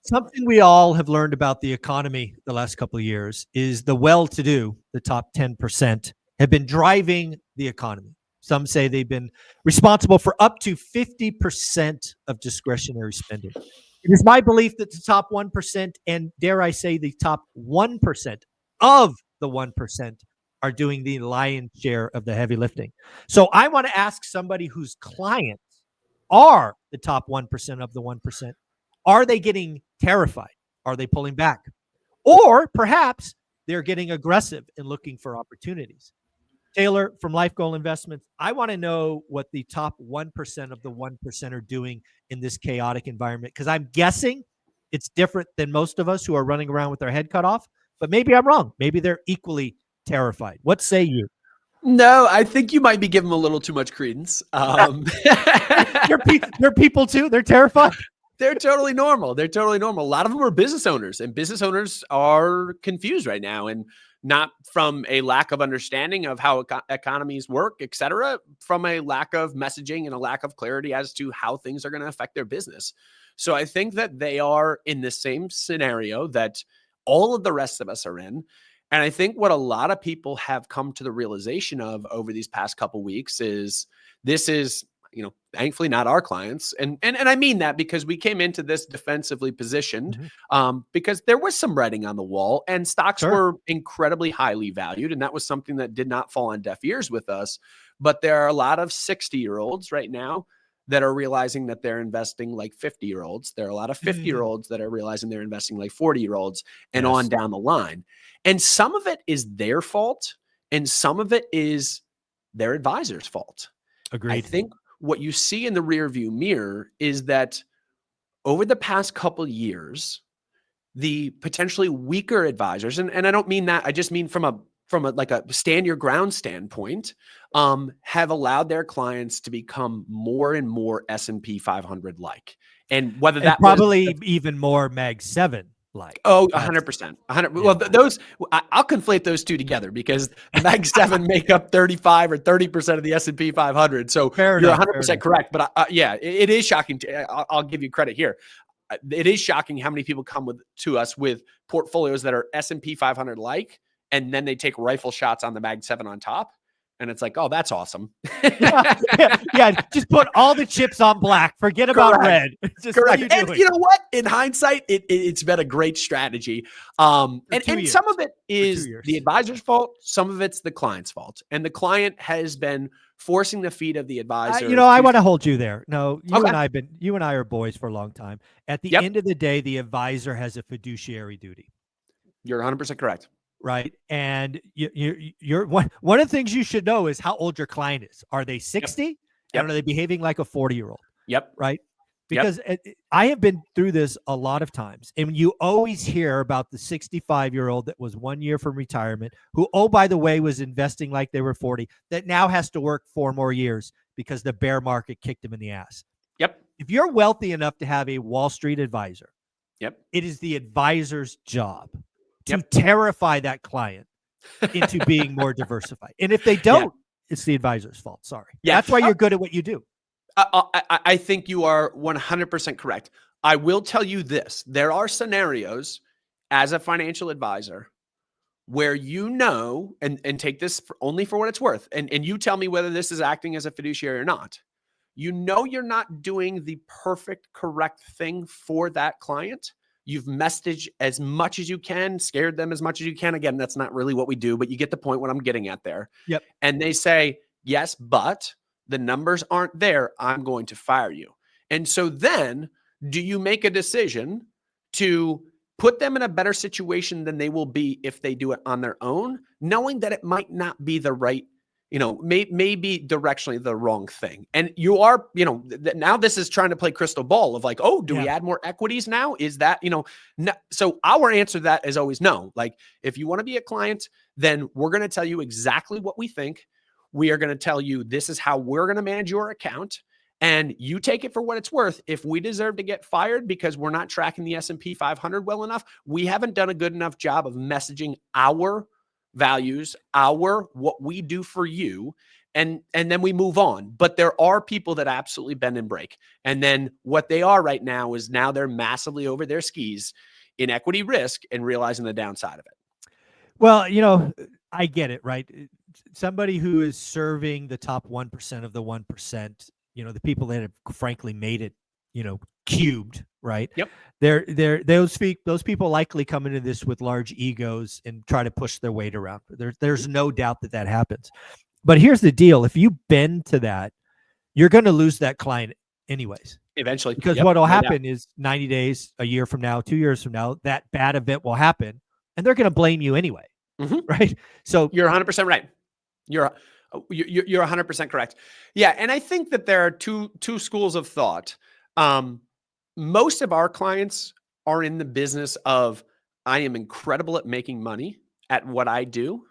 Something we all have learned about the economy the last couple of years is the well-to-do, the top 10%, have been driving the economy. Some say they've been responsible for up to 50% of discretionary spending. It is my belief that the top 1%, and dare I say the top 1% of the 1%, are doing the lion's share of the heavy lifting. So I want to ask somebody whose clients are the top 1% of the 1%, are they getting terrified? Are they pulling back? Or perhaps they're getting aggressive and looking for opportunities. Taylor from Life Goal Investments, I want to know what the top 1% of the 1% are doing in this chaotic environment, because I'm guessing it's different than most of us who are running around with their head cut off. But maybe I'm wrong. Maybe they're equally terrified. What say you? No, I think you might be giving them a little too much credence. They're people too. They're terrified. They're totally normal. They're totally normal. A lot of them are business owners, and business owners are confused right now, and not from a lack of understanding of how economies work, et cetera, from a lack of messaging and a lack of clarity as to how things are going to affect their business. So I think that they are in the same scenario that all of the rest of us are in. And I think what a lot of people have come to the realization of over these past couple weeks is this is, thankfully not our clients. And I mean that because we came into this defensively positioned, because there was some writing on the wall and stocks were incredibly highly valued. And that was something that did not fall on deaf ears with us. But there are a lot of 60-year-olds right now that are realizing that they're investing like 50-year-olds. There are a lot of 50-year-olds that are realizing they're investing like 40-year-olds and on down the line. And some of it is their fault and some of it is their advisor's fault. Agreed. I think what you see in the rearview mirror is that over the past couple years, the potentially weaker advisors, and I don't mean that, I just mean from a like a stand your ground standpoint, have allowed their clients to become more and more S&P 500 like, and whether that probably even more Mag 7 like. Oh, 100%. 100. Well, those I'll conflate those two together because the Mag 7 make up 35 or 30% of the S&P 500. So you're 100% correct. But yeah, it is shocking. I'll give you credit here. It is shocking how many people come to us with portfolios that are S&P 500 like, and then they take rifle shots on the Mag 7 on top. And it's like, oh, that's awesome. yeah, just put all the chips on black. Forget about red. Just correct. And you know what? In hindsight, it's been a great strategy. And some of it is the advisor's fault. Some of it's the client's fault. And the client has been forcing the feet of the advisor. I want to hold you there. No, you and I are boys for a long time. At the end of the day, the advisor has a fiduciary duty. You're 100% correct. Right. And you're one of the things you should know is how old your client is. Are they 60? And are they behaving like a 40-year-old? Yep. Right. Because I have been through this a lot of times. And you always hear about the 65-year-old that was 1 year from retirement, who, oh, by the way, was investing like they were 40, that now has to work 4 more years because the bear market kicked him in the ass. Yep. If you're wealthy enough to have a Wall Street advisor, it is the advisor's job to terrify that client into being more diversified. And if they don't, it's the advisor's fault. Sorry. That's why you're good at what you do. I think you are 100% correct. I will tell you this. There are scenarios as a financial advisor where and take this only for what it's worth, and you tell me whether this is acting as a fiduciary or not. You're not doing the perfect, correct thing for that client. You've messaged as much as you can, scared them as much as you can. Again, that's not really what we do, but you get the point what I'm getting at there. Yep. And they say, yes, but the numbers aren't there. I'm going to fire you. And so then do you make a decision to put them in a better situation than they will be if they do it on their own, knowing that it might not be the right, maybe directionally the wrong thing. And you are, now this is trying to play crystal ball of like, oh, do we add more equities now? Is that, no. So our answer to that is always no. Like, if you want to be a client, then we're going to tell you exactly what we think. We are going to tell you this is how we're going to manage your account. And you take it for what it's worth. If we deserve to get fired because we're not tracking the S&P 500 well enough, we haven't done a good enough job of messaging our values, what we do for you, and then we move on. But there are people that absolutely bend and break. And then what they are right now is now they're massively over their skis in equity risk and realizing the downside of it. Well, I get it, right? Somebody who is serving the top 1% of the 1%, the people that have frankly made it, cubed, right? Yep. Those people likely come into this with large egos and try to push their weight around. There's no doubt that happens. But here's the deal. If you bend to that, you're going to lose that client anyways. Eventually. Because Yep, what will no doubt. happen is 90 days, a year from now, 2 years from now, that bad event will happen and they're going to blame you anyway. Mhm. Right. So You're 100% right. You're 100% correct. Yeah. And I think that there are two schools of thought. Most of our clients are in the business of, I am incredible at making money at what I do.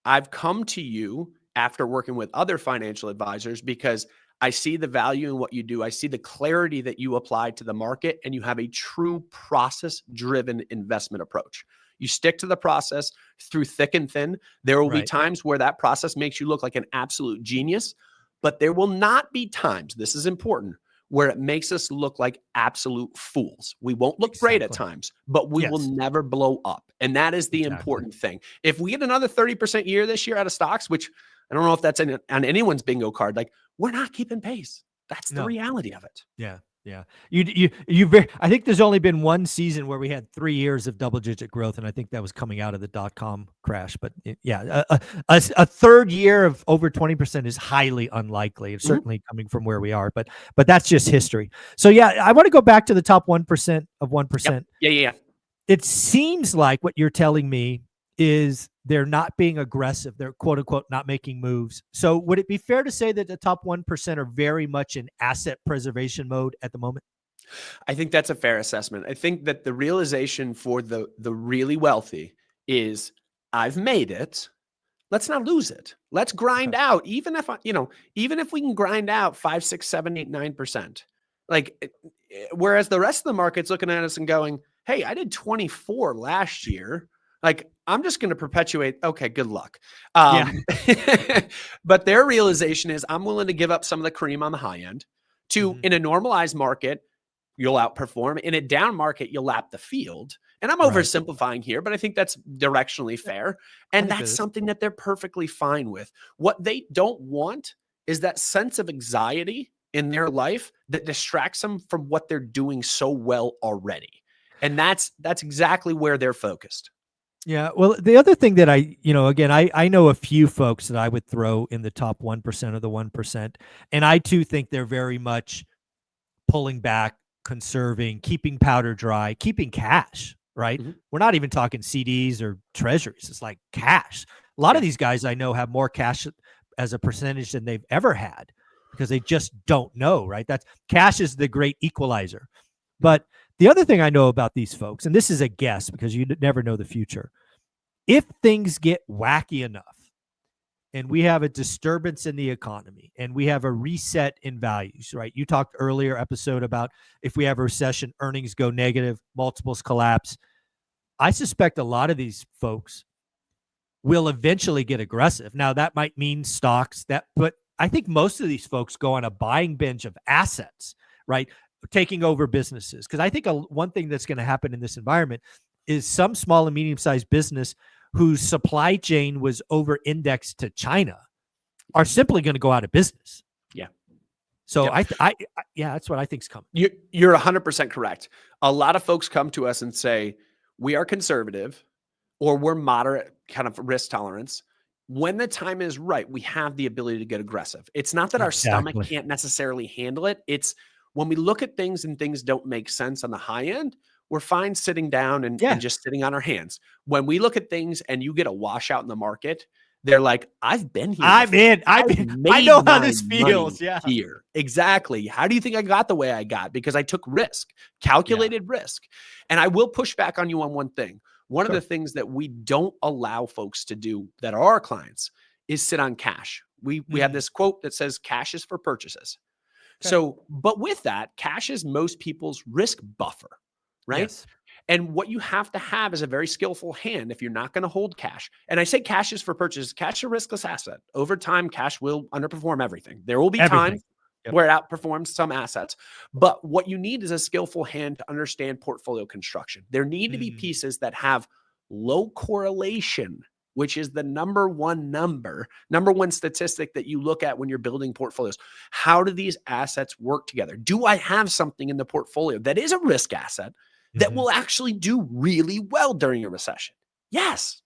I've come to you after working with other financial advisors because I see the value in what you do. I see the clarity that you apply to the market, and you have a true process-driven investment approach. You stick to the process through thick and thin. There will be Right. times where that process makes you look like an absolute genius, but there will not be times, this is important, where it makes us look like absolute fools. We won't look great at Exactly. times, but we will Yes. never blow up. And that is the Exactly. important thing. If we get another 30% year this year out of stocks, which I don't know if that's on anyone's bingo card, like, we're not keeping pace. That's the No. reality of it. Yeah. Yeah. I think there's only been one season where we had 3 years of double-digit growth, and I think that was coming out of the dot-com crash. But a third year of over 20% is highly unlikely. It's certainly coming from where we are, but that's just history. So yeah, I want to go back to the top 1% of 1%. Yep. Yeah. It seems like what you're telling me is they're not being aggressive. They're quote unquote not making moves. So would it be fair to say that the top 1% are very much in asset preservation mode at the moment? I think that's a fair assessment. I think that the realization for the really wealthy is, I've made it. Let's not lose it. Let's grind Okay. out. Even if we can grind out 5, 6, 7, 8, 9%. Like, whereas the rest of the market's looking at us and going, hey, I did 24 last year. Like, I'm just going to perpetuate. Okay, good luck. Yeah. But their realization is, I'm willing to give up some of the cream on the high end to, in a normalized market, you'll outperform. In a down market, you'll lap the field. And I'm Right. oversimplifying here, but I think that's directionally fair. And think it that's is. something that they're perfectly fine with. What they don't want is that sense of anxiety in their life that distracts them from what they're doing so well already. And that's exactly where they're focused. Yeah. Well, the other thing that again, I know a few folks that I would throw in the top 1% of the 1%. And I too think they're very much pulling back, conserving, keeping powder dry, keeping cash, right? Mhm. We're not even talking CDs or treasuries. It's like cash. A lot of Yeah. these guys I know have more cash as a percentage than they've ever had because they just don't know, right? That's cash is the great equalizer. But the other thing I know about these folks, and this is a guess because you never know the future, if things get wacky enough and we have a disturbance in the economy and we have a reset in values, right? You talked earlier episode about if we have a recession, earnings go negative, multiples collapse. I suspect a lot of these folks will eventually get aggressive. Now that might mean stocks but I think most of these folks go on a buying binge of assets, right? Taking over businesses. Because I think one thing that's going to happen in this environment is some small and medium-sized business whose supply chain was over-indexed to China are simply going to go out of business. Yeah. So Yep. yeah, that's what I think is coming. You're 100% correct. A lot of folks come to us and say, we are conservative or we're moderate kind of risk tolerance. When the time is right, we have the ability to get aggressive. It's not that our stomach Exactly. can't necessarily handle it. It's when we look at things and things don't make sense on the high end, we're fine sitting down and Yeah. just sitting on our hands. When we look at things and you get a washout in the market, they're like, I've been here I'm before. in. I've I made know how my this money feels. Yeah. here. Exactly. How do you think I got the way I got? Because I took risk, Yeah. calculated risk. And I will push back on you on one thing. One of Sure. the things that we don't allow folks to do that are our clients is sit on cash. We have this quote that says cash is for purchases. Okay. So, but with that, cash is most people's risk buffer, right? Yes. And what you have to have is a very skillful hand if you're not going to hold cash. And I say cash is for purchase. Cash is a riskless asset. Over time, cash will underperform everything. There will be Everything. times Yep. where it outperforms some assets. But what you need is a skillful hand to understand portfolio construction. There need to be pieces that have low correlation, which is the number one statistic that you look at when you're building portfolios. How do these assets work together? Do I have something in the portfolio that is a risk asset that will actually do really well during a recession? Yes.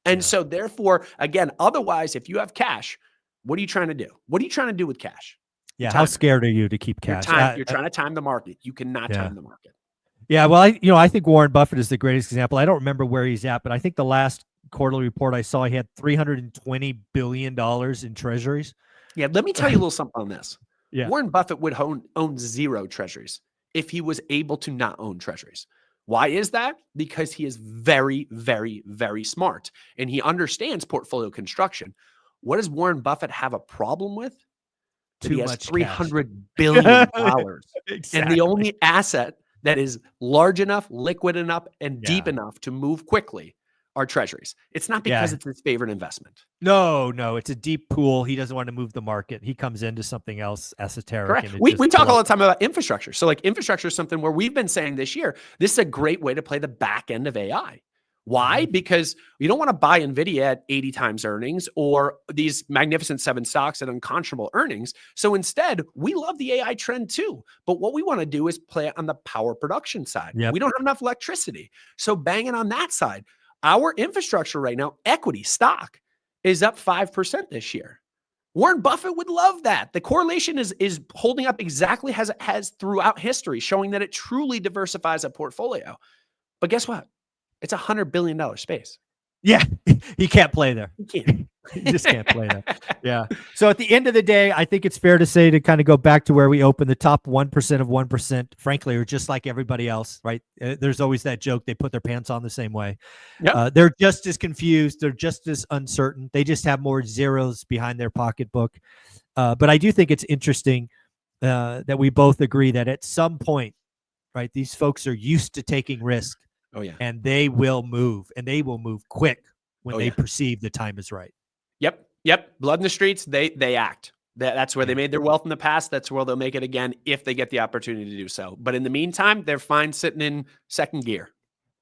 And Yeah. so therefore, again, otherwise, if you have cash, what are you trying to do? What are you trying to do with cash? Yeah. How scared are you to keep cash? You're trying to time the market. You cannot Yeah. time the market. Yeah. Well, I think Warren Buffett is the greatest example. I don't remember where he's at, but I think the last quarterly report I saw, he had $320 billion in treasuries. Yeah. Let me tell you a little something on this. Yeah. Warren Buffett would own 0 treasuries if he was able to not own treasuries. Why is that? Because he is very, very, very smart and he understands portfolio construction. What does Warren Buffett have a problem with? That Too he has much cash. $300 billion. And the Exactly. only asset that is large enough, liquid enough, and deep Yeah. enough to move quickly are treasuries. It's not because Yeah. it's his favorite investment. No, it's a deep pool. He doesn't want to move the market. He comes into something else esoteric. Correct. And We talk all the time about infrastructure. So like infrastructure is something where we've been saying this year, this is a great way to play the back end of AI. Why? Because you don't want to buy NVIDIA at 80 times earnings or these magnificent 7 stocks at unconscionable earnings. So instead, we love the AI trend too. But what we want to do is play it on the power production side. Yep. We don't have enough electricity. So bang it on that side. Our infrastructure right now, equity stock, is up 5% this year. Warren Buffett would love that. The correlation is holding up exactly as it has throughout history, showing that it truly diversifies a portfolio. But guess what? It's $100 billion space. Yeah. He can't play there. You can't. He just can't play there. Yeah. So at the end of the day, I think it's fair to say, to kind of go back to where we opened, the top 1% of 1%, frankly, are just like everybody else, right? There's always that joke. They put their pants on the same way. Yep. They're just as confused. They're just as uncertain. They just have more zeros behind their pocketbook. But I do think it's interesting that we both agree that at some point, right, these folks are used to taking risk. Oh, yeah. And they will move, and they will move quick when they yeah. perceive the time is right. Yep. Blood in the streets, they act. That's where they made their wealth in the past. That's where they'll make it again if they get the opportunity to do so. But in the meantime, they're fine sitting in second gear.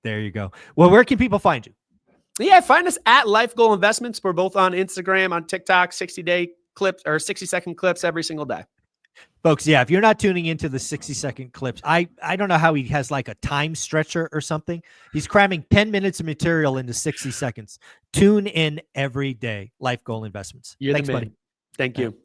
There you go. Well, where can people find you? Yeah, find us at Life Goal Investments. We're both on Instagram, on TikTok, 60-day clips or 60-second clips every single day. Folks, yeah, if you're not tuning into the 60-second clips, I don't know how he has like a time stretcher or something. He's cramming 10 minutes of material into 60 seconds. Tune in every day. Life Goal Investments. You're Thanks, the man. buddy. Thank you.